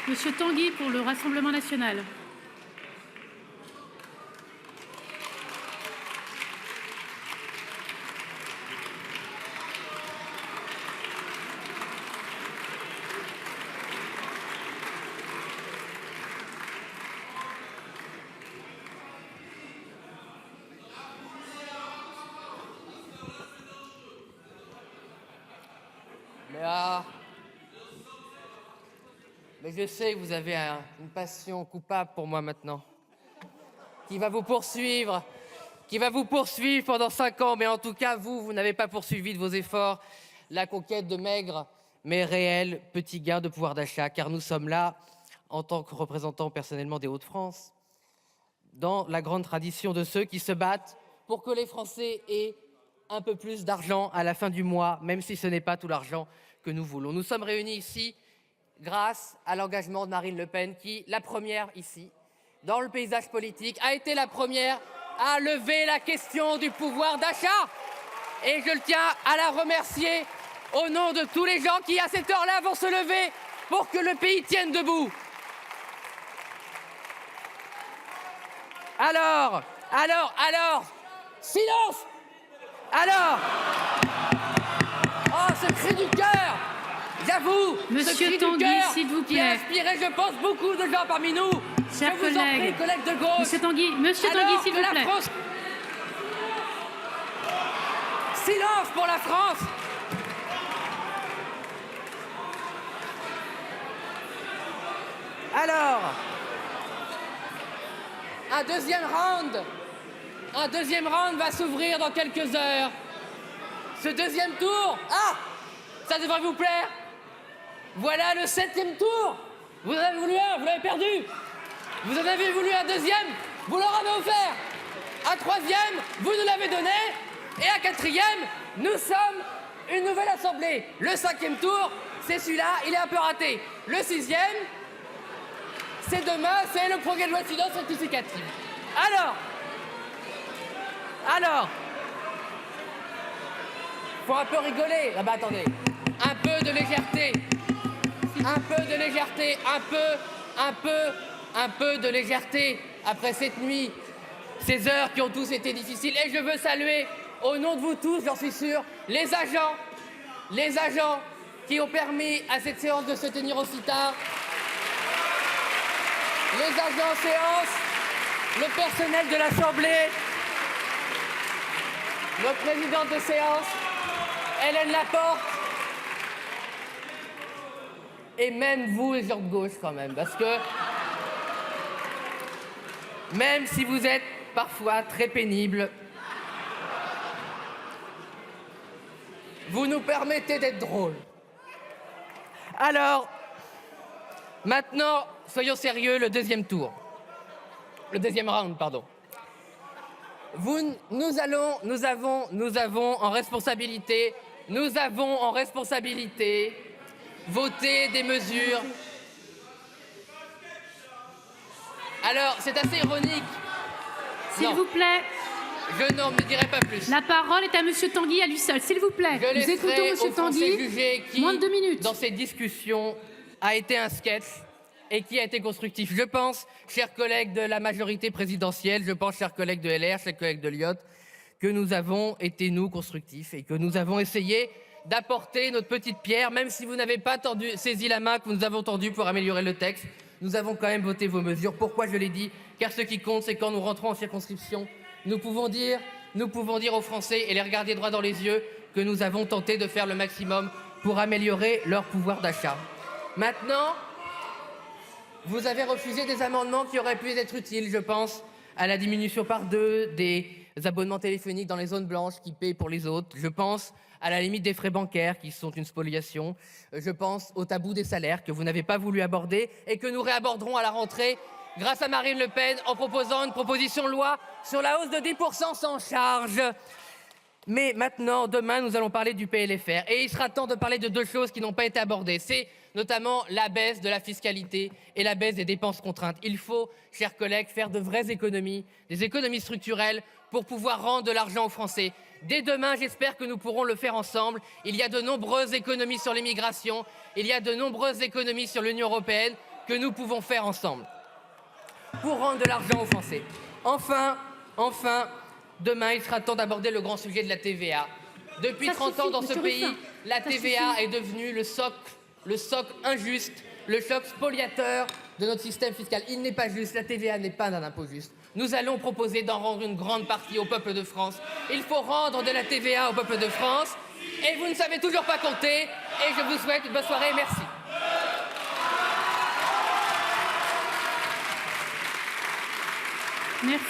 Monsieur Tanguy pour le Rassemblement national. Mais je sais que vous avez une passion coupable pour moi maintenant, qui va vous poursuivre pendant 5 ans. Mais en tout cas, vous n'avez pas poursuivi de vos efforts la conquête de maigres mais réels petits gains de pouvoir d'achat, car nous sommes là, en tant que représentants personnellement des Hauts-de-France, dans la grande tradition de ceux qui se battent pour que les Français aient un peu plus d'argent à la fin du mois, même si ce n'est pas tout l'argent que nous voulons. Nous sommes réunis ici grâce à l'engagement de Marine Le Pen, qui, la première ici, dans le paysage politique, a été la première à lever la question du pouvoir d'achat. Et je tiens à la remercier au nom de tous les gens qui, à cette heure-là, vont se lever pour que le pays tienne debout. Alors, silence. Alors, oh, ce cri du cœur, j'avoue, Monsieur Tanguy, s'il vous plaît. Qui a inspiré, je pense, beaucoup de gens parmi nous. Chers je vous en prie, collègues de gauche. Monsieur Tanguy, s'il vous plaît. Silence pour la France. Alors, un deuxième round va s'ouvrir dans quelques heures. Ce deuxième tour, ça devrait vous plaire. Voilà le 7e tour. Vous en avez voulu un, vous l'avez perdu. Vous en avez voulu un deuxième, vous leur avez offert. Un troisième, vous nous l'avez donné. Et un quatrième, nous sommes une nouvelle assemblée. Le 5e tour, c'est celui-là, il est un peu raté. Le 6e, c'est demain, c'est le projet de loi de finances rectificative. Alors, faut un peu rigoler. Ah bah attendez, un peu de légèreté, un peu de légèreté après cette nuit, ces heures qui ont tous été difficiles. Et je veux saluer, au nom de vous tous, j'en suis sûr, les agents qui ont permis à cette séance de se tenir aussi tard. Les agents en séance, le personnel de l'Assemblée, notre présidente de séance, Hélène Laporte, et même vous, les gens de gauche, quand même, parce que même si vous êtes parfois très pénibles, vous nous permettez d'être drôles. Alors, maintenant, soyons sérieux, le deuxième round, pardon. Nous avons en responsabilité voté des mesures. Alors, c'est assez ironique. S'il vous plaît. Je ne dirai pas plus. La parole est à Monsieur Tanguy à lui seul, s'il vous plaît. Nous écoutons Monsieur Tanguy. Moins de 2 minutes. Dans cette discussion, a été un sketch et qui a été constructif. Je pense, chers collègues de la majorité présidentielle, chers collègues de LR, chers collègues de Lyot, que nous avons été, nous, constructifs et que nous avons essayé d'apporter notre petite pierre, même si vous n'avez pas saisi la main que nous avons tendue pour améliorer le texte. Nous avons quand même voté vos mesures. Pourquoi je l'ai dit? Car ce qui compte, c'est quand nous rentrons en circonscription, nous pouvons dire aux Français et les regarder droit dans les yeux que nous avons tenté de faire le maximum pour améliorer leur pouvoir d'achat. Maintenant, vous avez refusé des amendements qui auraient pu être utiles. Je pense à la diminution par 2 des abonnements téléphoniques dans les zones blanches qui paient pour les autres. Je pense à la limite des frais bancaires qui sont une spoliation. Je pense au tabou des salaires que vous n'avez pas voulu aborder et que nous réaborderons à la rentrée grâce à Marine Le Pen en proposant une proposition de loi sur la hausse de 10% sans charge. Mais maintenant, demain, nous allons parler du PLFR. Et il sera temps de parler de 2 choses qui n'ont pas été abordées. C'est notamment la baisse de la fiscalité et la baisse des dépenses contraintes. Il faut, chers collègues, faire de vraies économies, des économies structurelles pour pouvoir rendre de l'argent aux Français. Dès demain, j'espère que nous pourrons le faire ensemble. Il y a de nombreuses économies sur l'immigration, il y a de nombreuses économies sur l'Union européenne que nous pouvons faire ensemble pour rendre de l'argent aux Français. Enfin, demain, il sera temps d'aborder le grand sujet de la TVA. Depuis Ça 30 ans suffit, dans ce monsieur pays, Ruffin. la Ça TVA suffit. est devenue le socle injuste, le choc spoliateur de notre système fiscal. Il n'est pas juste, la TVA n'est pas un impôt juste. Nous allons proposer d'en rendre une grande partie au peuple de France. Il faut rendre de la TVA au peuple de France. Et vous ne savez toujours pas compter. Et je vous souhaite une bonne soirée. Merci. Merci.